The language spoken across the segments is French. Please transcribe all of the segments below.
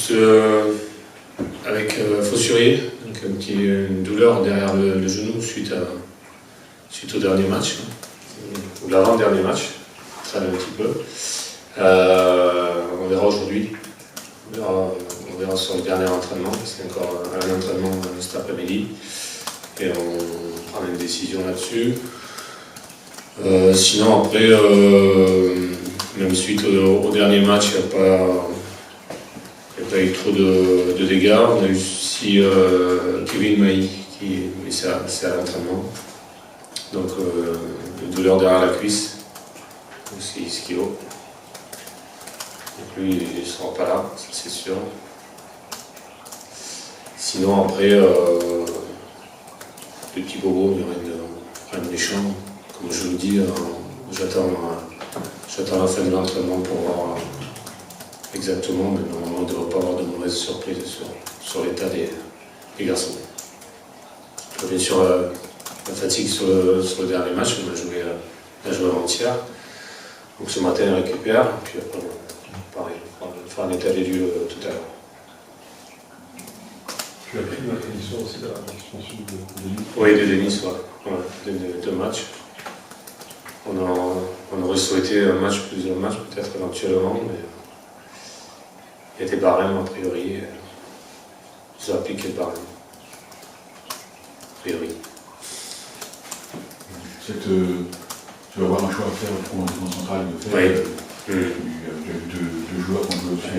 plus avec Fossurier, donc une douleur derrière le genou suite au dernier match, ou l'avant-dernier match, traîne un petit peu. On verra aujourd'hui, on verra sur le dernier entraînement, c'est encore un entraînement cet après-midi, et on prend une décision là-dessus. Sinon après, même suite au dernier match, il n'y a pas eu trop de dégâts. On a eu aussi Kevin Maï, mais c'est à l'entraînement. Donc une douleur derrière la cuisse, aussi ischio. Donc lui, il ne sera pas là, ça c'est sûr. Sinon après, le petit bobo, il y aura rien de méchant. Comme je vous dis, j'attends la fin de l'entraînement pour voir exactement, mais normalement, il ne devrait pas avoir de mauvaises surprises sur l'état des garçons. Bien sûr, la fatigue sur le dernier match, on a joué avant-hier. Donc ce matin, on récupère, puis après, pareil, on fera un état des lieux tout à l'heure. Tu as pris une attribution aussi de la suspension de Denis? Oui, de Denis, ouais. Deux matchs. On aurait souhaité plusieurs matchs peut-être éventuellement, mais il y a des barèmes a priori. Ils ont appliqué le barème. A priori. Tu sais que tu vas avoir un choix à faire pour le défense central de faire. Oui. Tu as vu deux joueurs qui ont joué aussi.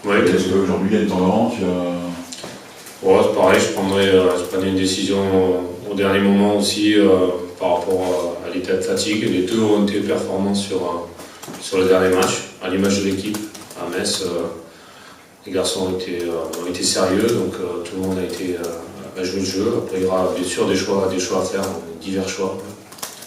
Oui, est-ce qu'aujourd'hui il y a une tendance Ouais, c'est pareil, je prendrais une décision au dernier moment aussi par rapport à l'état de fatigue. Les deux ont été performants sur le dernier match, à l'image de l'équipe. À Metz, les garçons ont été sérieux, donc tout le monde a joué le jeu. Après, il y aura bien sûr des choix à faire, divers choix,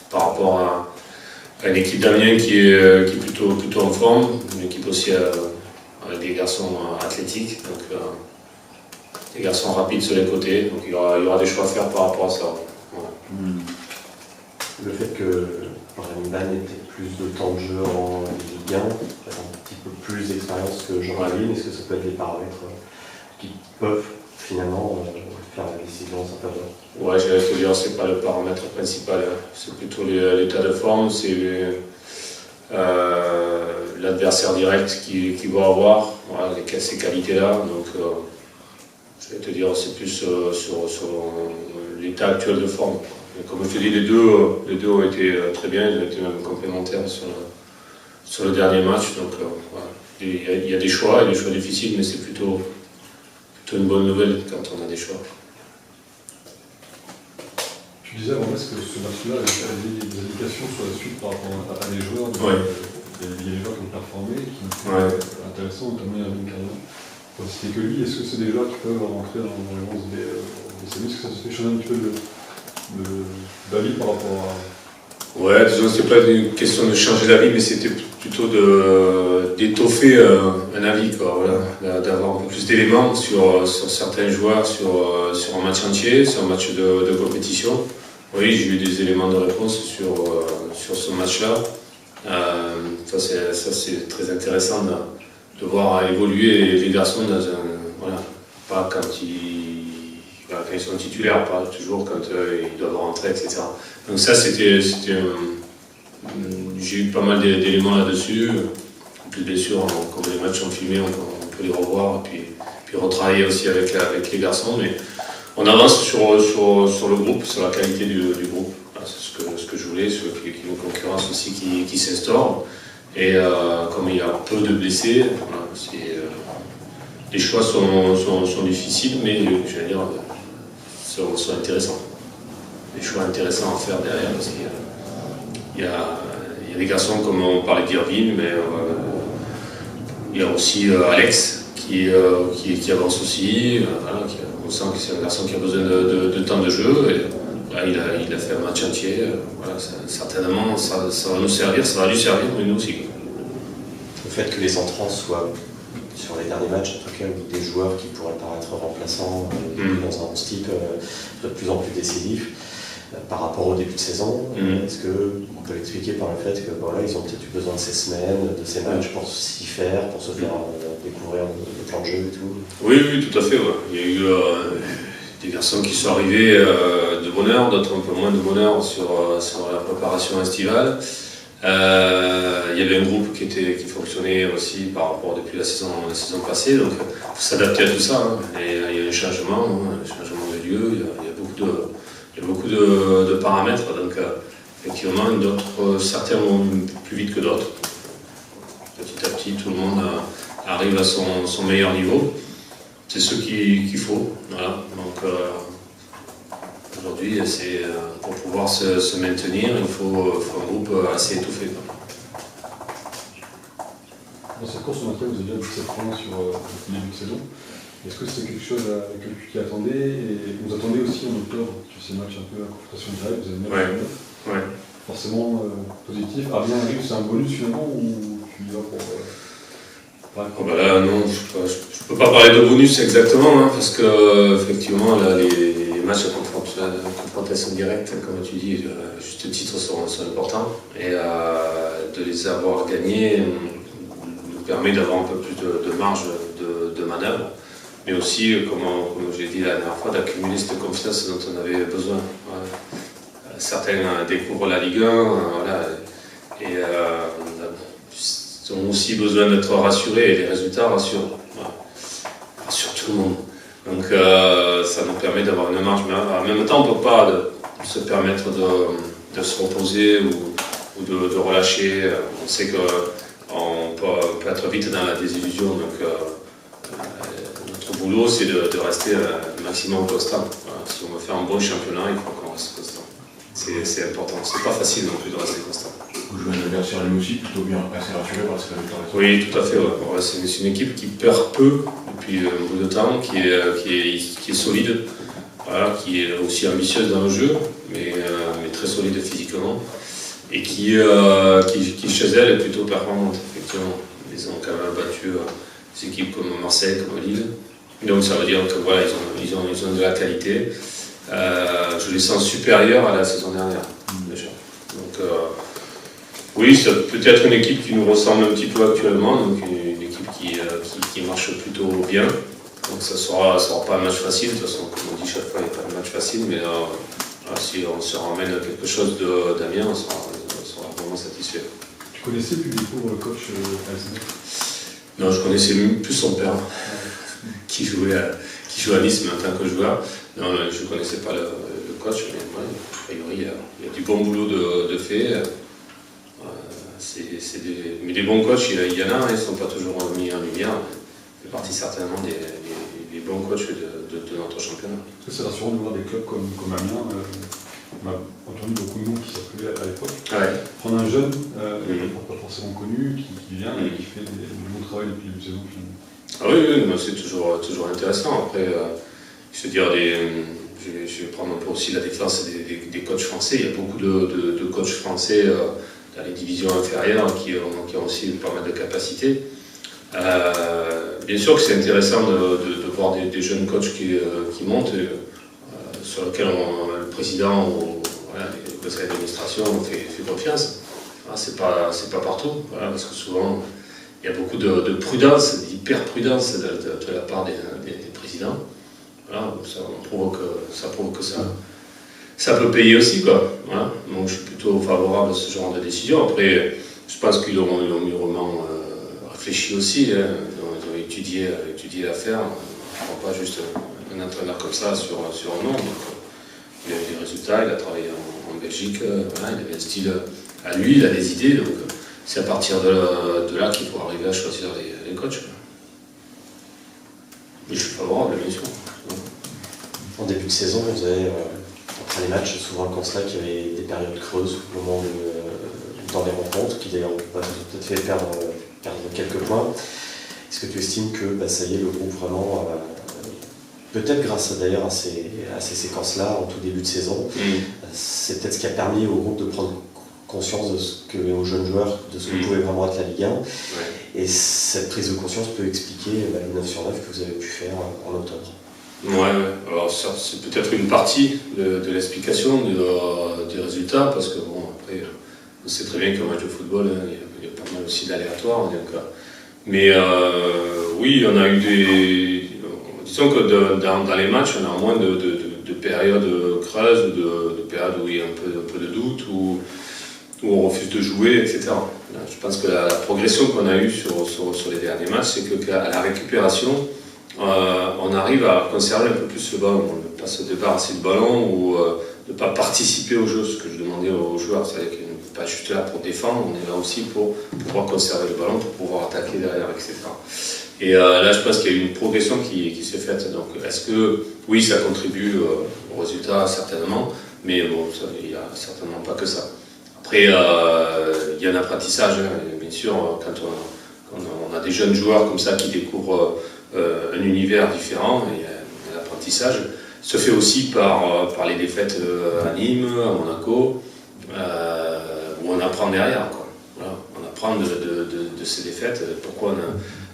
par rapport à une équipe d'Amiens qui est plutôt en forme, une équipe aussi avec des garçons athlétiques. Donc, des garçons rapides sur les côtés, donc il y aura des choix à faire par rapport à ça. Voilà. Le fait que Rémi Ban ait peut-être plus de temps de jeu en Ligue 1, un petit peu plus d'expérience que Jean-Marie, est-ce que ça peut être des paramètres qui peuvent finalement faire la décision en sa faveur? Ouais, j'allais te dire, c'est pas le paramètre principal, c'est plutôt l'état de forme, c'est l'adversaire direct qu'il va avoir, voilà, ces qualités-là. Donc, je vais te dire, c'est plus sur l'état actuel de forme. Et comme je te dis, les deux ont été très bien, ils ont été même complémentaires sur le dernier match. Donc voilà. Il y a des choix difficiles, mais c'est plutôt une bonne nouvelle quand on a des choix. Tu disais avant que ce match-là avait des indications sur la suite par rapport à des joueurs. Ouais. Il y a des joueurs qui ont performé, qui ont été intéressants, notamment Irving Carrion. C'était que lui, est-ce que c'est des joueurs qui peuvent rentrer dans les 11 des séries? Est-ce que ça se fait changer un petit peu d'avis par rapport à... Ouais, disons, c'était pas une question de changer d'avis, mais c'était plutôt d'étoffer un avis, quoi, voilà, d'avoir un peu plus d'éléments sur certains joueurs, sur un match entier, sur un match de compétition. Oui, j'ai eu des éléments de réponse sur ce match-là. Ça, c'est très intéressant de voir évoluer les garçons dans voilà, pas quand ils sont titulaires, pas toujours quand ils doivent rentrer, etc. Donc ça, j'ai eu pas mal d'éléments là-dessus. Puis bien sûr, comme les matchs sont filmés, on peut les revoir et puis retravailler aussi avec les garçons. Mais on avance sur le groupe, sur la qualité du groupe. Voilà, c'est ce que je voulais, une concurrence aussi qui s'instaure. Et comme il y a peu de blessés, voilà, les choix sont difficiles, mais je vais dire, sont intéressants. Des choix intéressants à faire derrière, parce qu'il y a des garçons comme on parlait d'Irvine, mais il y a aussi Alex qui avance aussi. Voilà, on sent que c'est un garçon qui a besoin de temps de jeu. Et, là, il a fait un match entier. Voilà, certainement, ça va nous servir, ça va lui servir, mais nous aussi. Le fait que les entrants soient, sur les derniers matchs, en tout cas, des joueurs qui pourraient paraître remplaçants dans un 11 type de plus en plus décisif par rapport au début de saison. Est-ce qu'on peut l'expliquer par le fait que voilà, ils ont peut-être eu besoin de ces semaines, de ces matchs pour s'y faire, pour se faire découvrir le plan de jeu et tout. Oui, oui, tout à fait. Ouais. Il y a eu des garçons qui sont arrivés de bonne heure, d'autres un peu moins de bonne heure sur la préparation estivale. Il y avait un groupe qui fonctionnait aussi par rapport depuis la saison passée, donc il faut s'adapter à tout ça. Hein. Et il y a un changement de lieu, il y a beaucoup de paramètres, donc effectivement, certains vont plus vite que d'autres. Petit à petit, tout le monde arrive à son meilleur niveau. C'est ce qu'il faut. Voilà. Donc aujourd'hui, pour pouvoir se maintenir, il faut un groupe assez étouffé. Dans cette course, on a vous avez déjà 17 points sur le début de saison. Est-ce que c'est quelque chose que tu t'y attendais et vous attendez aussi en octobre sur ces matchs un peu à confrontation directe, vous avez 9 Ouais. Forcément positif. Bien arrive, c'est un bonus finalement ou tu y vas pour. Là, non, je ne peux pas parler de bonus exactement, hein, parce que effectivement, là, les matchs à confrontation directe, comme tu dis, à juste titre, sont importants. Et de les avoir gagnés nous permet d'avoir un peu plus de marge de manœuvre, mais aussi, comme j'ai dit la dernière fois, d'accumuler cette confiance dont on avait besoin. Voilà. Certains découvrent la Ligue 1, voilà, et ils ont aussi besoin d'être rassurés, et les résultats rassurent. Voilà. Rassurent tout le monde. Donc ça nous permet d'avoir une marge, mais en même temps, on ne peut pas se permettre de se reposer ou de relâcher. On sait qu'on peut être vite dans la désillusion, donc notre boulot, c'est de rester un maximum constant. Voilà. Si on veut faire un bon championnat, il faut qu'on reste constant. C'est important, c'est pas facile non plus de rester constant. Vous jouez un adversaire lui aussi plutôt bien, assez rassuré par ce résultat. Oui, tout à fait. Ouais. C'est une équipe qui perd peu depuis un bout de temps, qui est solide, voilà, qui est aussi ambitieuse dans le jeu, mais très solide physiquement, et qui chez elle est plutôt performante, effectivement. Ils ont quand même battu des équipes comme Marseille, comme Lille. Donc ça veut dire que voilà, ils ont de la qualité. Je les sens supérieurs à la saison dernière, déjà. Donc oui, c'est peut-être une équipe qui nous ressemble un petit peu actuellement, donc une équipe qui marche plutôt bien. Donc ça sera pas un match facile, de toute façon, comme on dit chaque fois, il n'y a pas de match facile, mais là, si on se ramène à quelque chose d'Amiens, on sera vraiment satisfait. Tu connaissais plus du coup le coach Alzheimer? Non, je connaissais même plus son père, qui joue à Nice, mais en tant que joueur. Non, je ne connaissais pas le coach, mais ouais, a priori, il y a du bon boulot de fait. Mais des bons coachs, il y en a, ils ne sont pas toujours mis en lumière. Ça fait partie certainement des bons coachs de notre championnat. Est-ce que c'est rassurant de voir des clubs comme Amiens? On a entendu beaucoup de noms qui s'appelaient à l'époque. Ouais. Prendre un jeune, pas forcément connu, qui vient et qui fait du bon travail depuis une saison finalement. Ah oui, c'est toujours intéressant. Après, je veux dire, je vais prendre un peu aussi la défense des coachs français. Il y a beaucoup de coachs français dans les divisions inférieures qui ont aussi pas mal de capacités. Bien sûr que c'est intéressant de voir des jeunes coachs qui montent, sur lesquels le président ou le conseil d'administration fait confiance. C'est pas partout, voilà, parce que souvent il y a beaucoup de prudence, d'hyper-prudence de la part des présidents. Voilà, ça prouve que ça peut payer aussi, quoi. Voilà. Donc je suis plutôt favorable à ce genre de décision. Après, je pense qu'ils ont mûrement réfléchi aussi, hein. Ils ont étudié l'affaire. On ne prend pas juste un entraîneur comme ça sur un nom. Donc, il a eu des résultats, il a travaillé en Belgique, voilà, il avait un style à lui, il a des idées. Donc c'est à partir de là qu'il faut arriver à choisir les coachs. Mais je suis favorable, bien sûr. En début de saison, vous avez, après les matchs, souvent le constat qu'il y avait des périodes creuses dans les rencontres, qui d'ailleurs ont peut-être fait perdre quelques points. Est-ce que tu estimes que ça y est, le groupe vraiment, peut-être grâce d'ailleurs à ces séquences-là en tout début de saison, c'est peut-être ce qui a permis au groupe de prendre conscience aux jeunes joueurs de ce que pouvait vraiment être la Ligue 1. Ouais. Et cette prise de conscience peut expliquer le 9 sur 9 que vous avez pu faire en octobre. Ouais, alors ça, c'est peut-être une partie de l'explication des résultats, parce que bon, après, on sait très bien qu'un match de football, il y a pas mal aussi d'aléatoires. Mais Oui, on a eu des... Disons que dans les matchs, on a moins de périodes creuses, de périodes où il y a un peu de doute, où on refuse de jouer, etc. Je pense que la progression qu'on a eue sur les derniers matchs, c'est qu'à la récupération, on arrive à conserver un peu plus le ballon, ne pas se débarrasser du ballon ou ne pas participer au jeu, ce que je demandais aux joueurs, c'est-à-dire qu'on n'est pas juste là pour défendre, on est là aussi pour pouvoir conserver le ballon, pour pouvoir attaquer derrière, etc. Et là, je pense qu'il y a eu une progression qui s'est faite. Donc, est-ce que, oui, ça contribue au résultat, certainement, mais bon, il n'y a certainement pas que ça. Après, il y a un apprentissage, hein, bien sûr, quand on a des jeunes joueurs comme ça qui découvrent un univers différent, et l'apprentissage se fait aussi par les défaites à Nîmes, à Monaco, où on apprend derrière, quoi. Voilà, on apprend de ces défaites, pourquoi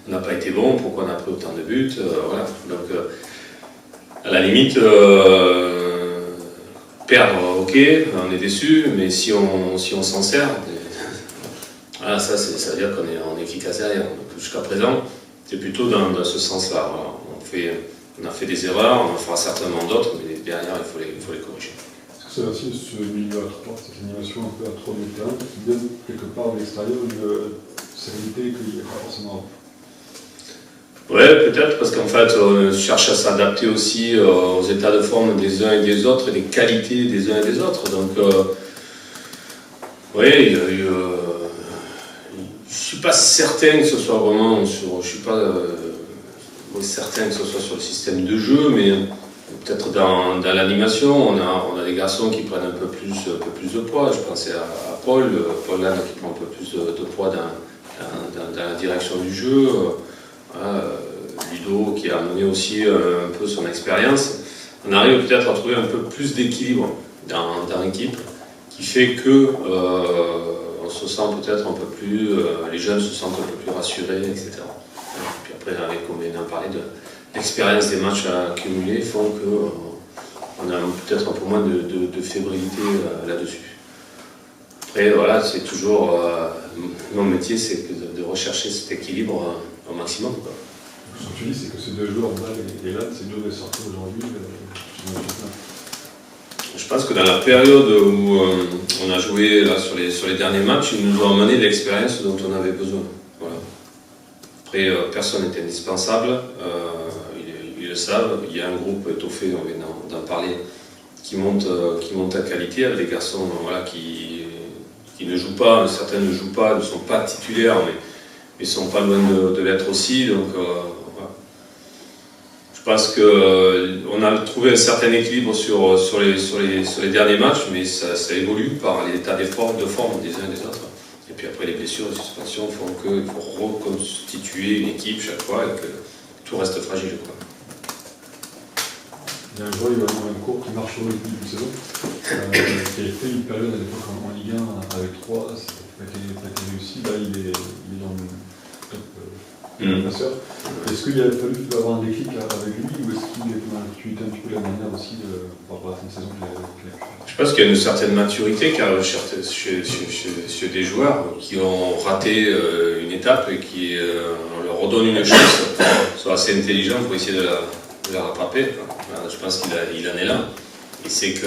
on n'a pas été bon, pourquoi on a pris autant de buts, voilà. Donc, à la limite, perdre, ok, on est déçu, mais si on s'en sert, voilà, ça veut dire qu'on est efficace derrière. Donc, jusqu'à présent, c'est plutôt dans ce sens-là. Voilà. On a fait des erreurs, on en fera certainement d'autres, mais derrière, il faut les corriger. Est-ce que c'est aussi ce milieu à 3, cette animation un peu à 3 de terrain, qui donne quelque part de l'extérieur une sérénité qu'il n'y a pas forcément? Ouais, peut-être, parce qu'en fait, on cherche à s'adapter aussi aux états de forme des uns et des autres et des qualités des uns et des autres. Donc, oui, il y a eu. Je ne suis pas certain que ce soit vraiment sur. Je suis pas certain que ce soit sur le système de jeu, mais peut-être dans l'animation, on a des garçons qui prennent un peu plus de poids. Je pensais à Paul Lannes qui prend un peu plus de poids dans la direction du jeu. Voilà, Ludo qui a amené aussi un peu son expérience. On arrive peut-être à trouver un peu plus d'équilibre dans l'équipe qui fait que on se sent peut-être un peu plus, les jeunes se sentent un peu plus rassurés, etc. Et puis après, comme on vient d'en parler, l'expérience des matchs accumulés font qu'on a peut-être un peu moins de fébrilité là-dessus. Après, voilà, c'est toujours mon métier, c'est de rechercher cet équilibre au maximum, quoi. Ce que tu dis, c'est que ces deux joueurs, Bâle et Lannes, c'est dur de sortir aujourd'hui. Je pense que dans la période où on a joué là, sur les derniers matchs, ils nous ont amené l'expérience dont on avait besoin. Voilà. Après, personne n'est indispensable, ils le savent. Il y a un groupe étoffé, on vient d'en parler, qui monte à qualité avec des garçons voilà, qui ne jouent pas, certains ne jouent pas, ne sont pas titulaires, mais ils ne sont pas loin de l'être aussi. Donc, voilà. Je pense qu'on a trouvé un certain équilibre sur les derniers matchs, mais ça évolue par l'état de forme des uns et des autres. Et puis après, les blessures, les suspensions font qu'il faut reconstituer une équipe chaque fois et que tout reste fragile, quoi. Il y a un joueur, un cours qui marche au début de saison, qui a fait une période à l'époque en Ligue 1 avec 3, ça n'a pas été réussi. Là, il est dans le top passeur. Est-ce qu'il a fallu avoir un déclic avec lui, ou est-ce qu'il est dans l'activité un petit peu la manière aussi par rapport à la fin de saison qu'il a? Je pense qu'il y a une certaine maturité car chez des joueurs qui ont raté une étape et qui on leur redonne une chance, sont assez intelligents pour essayer de la rattraper. Je pense qu'il en est là. Il sait que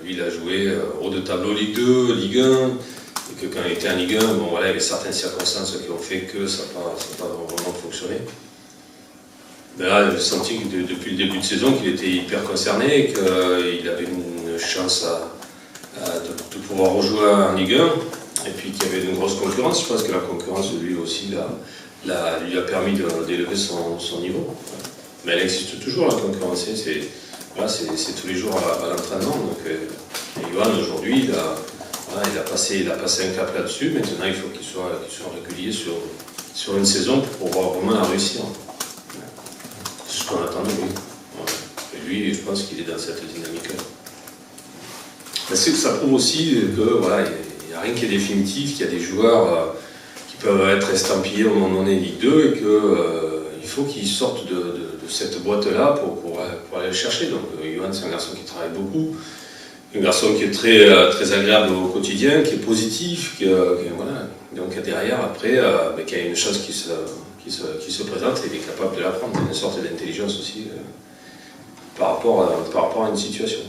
lui, il a joué haut de tableau Ligue 2, Ligue 1, et que quand il était en Ligue 1, bon, voilà, il y avait certaines circonstances qui ont fait que ça n'a pas vraiment fonctionné. Mais là, j'ai senti que depuis le début de saison qu'il était hyper concerné et qu'il avait une chance de pouvoir rejouer en Ligue 1, et puis qu'il y avait une grosse concurrence. Je pense que la concurrence, lui aussi, lui a permis d'élever son niveau. Mais elle existe toujours, la concurrence. C'est tous les jours à l'entraînement. Donc, Johan, aujourd'hui, il a passé un cap là-dessus. Maintenant, il faut qu'il soit régulier sur une saison pour pouvoir vraiment la réussir. C'est ce qu'on attend de lui. Voilà. Et lui, je pense qu'il est dans cette dynamique-là. C'est que ça prouve aussi que voilà, il n'y a rien qui est définitif, qu'il y a des joueurs qui peuvent être estampillés au moment donné Ligue 2 et qu'il faut qu'ils sortent de cette boîte-là pour aller le chercher. Donc Johan, c'est un garçon qui travaille beaucoup, un garçon qui est très agréable au quotidien, qui est positif, voilà. Donc derrière, après, qu'il y a une chose qui qui se présente, il est capable de la prendre. Il y a une sorte d'intelligence aussi par rapport à une situation.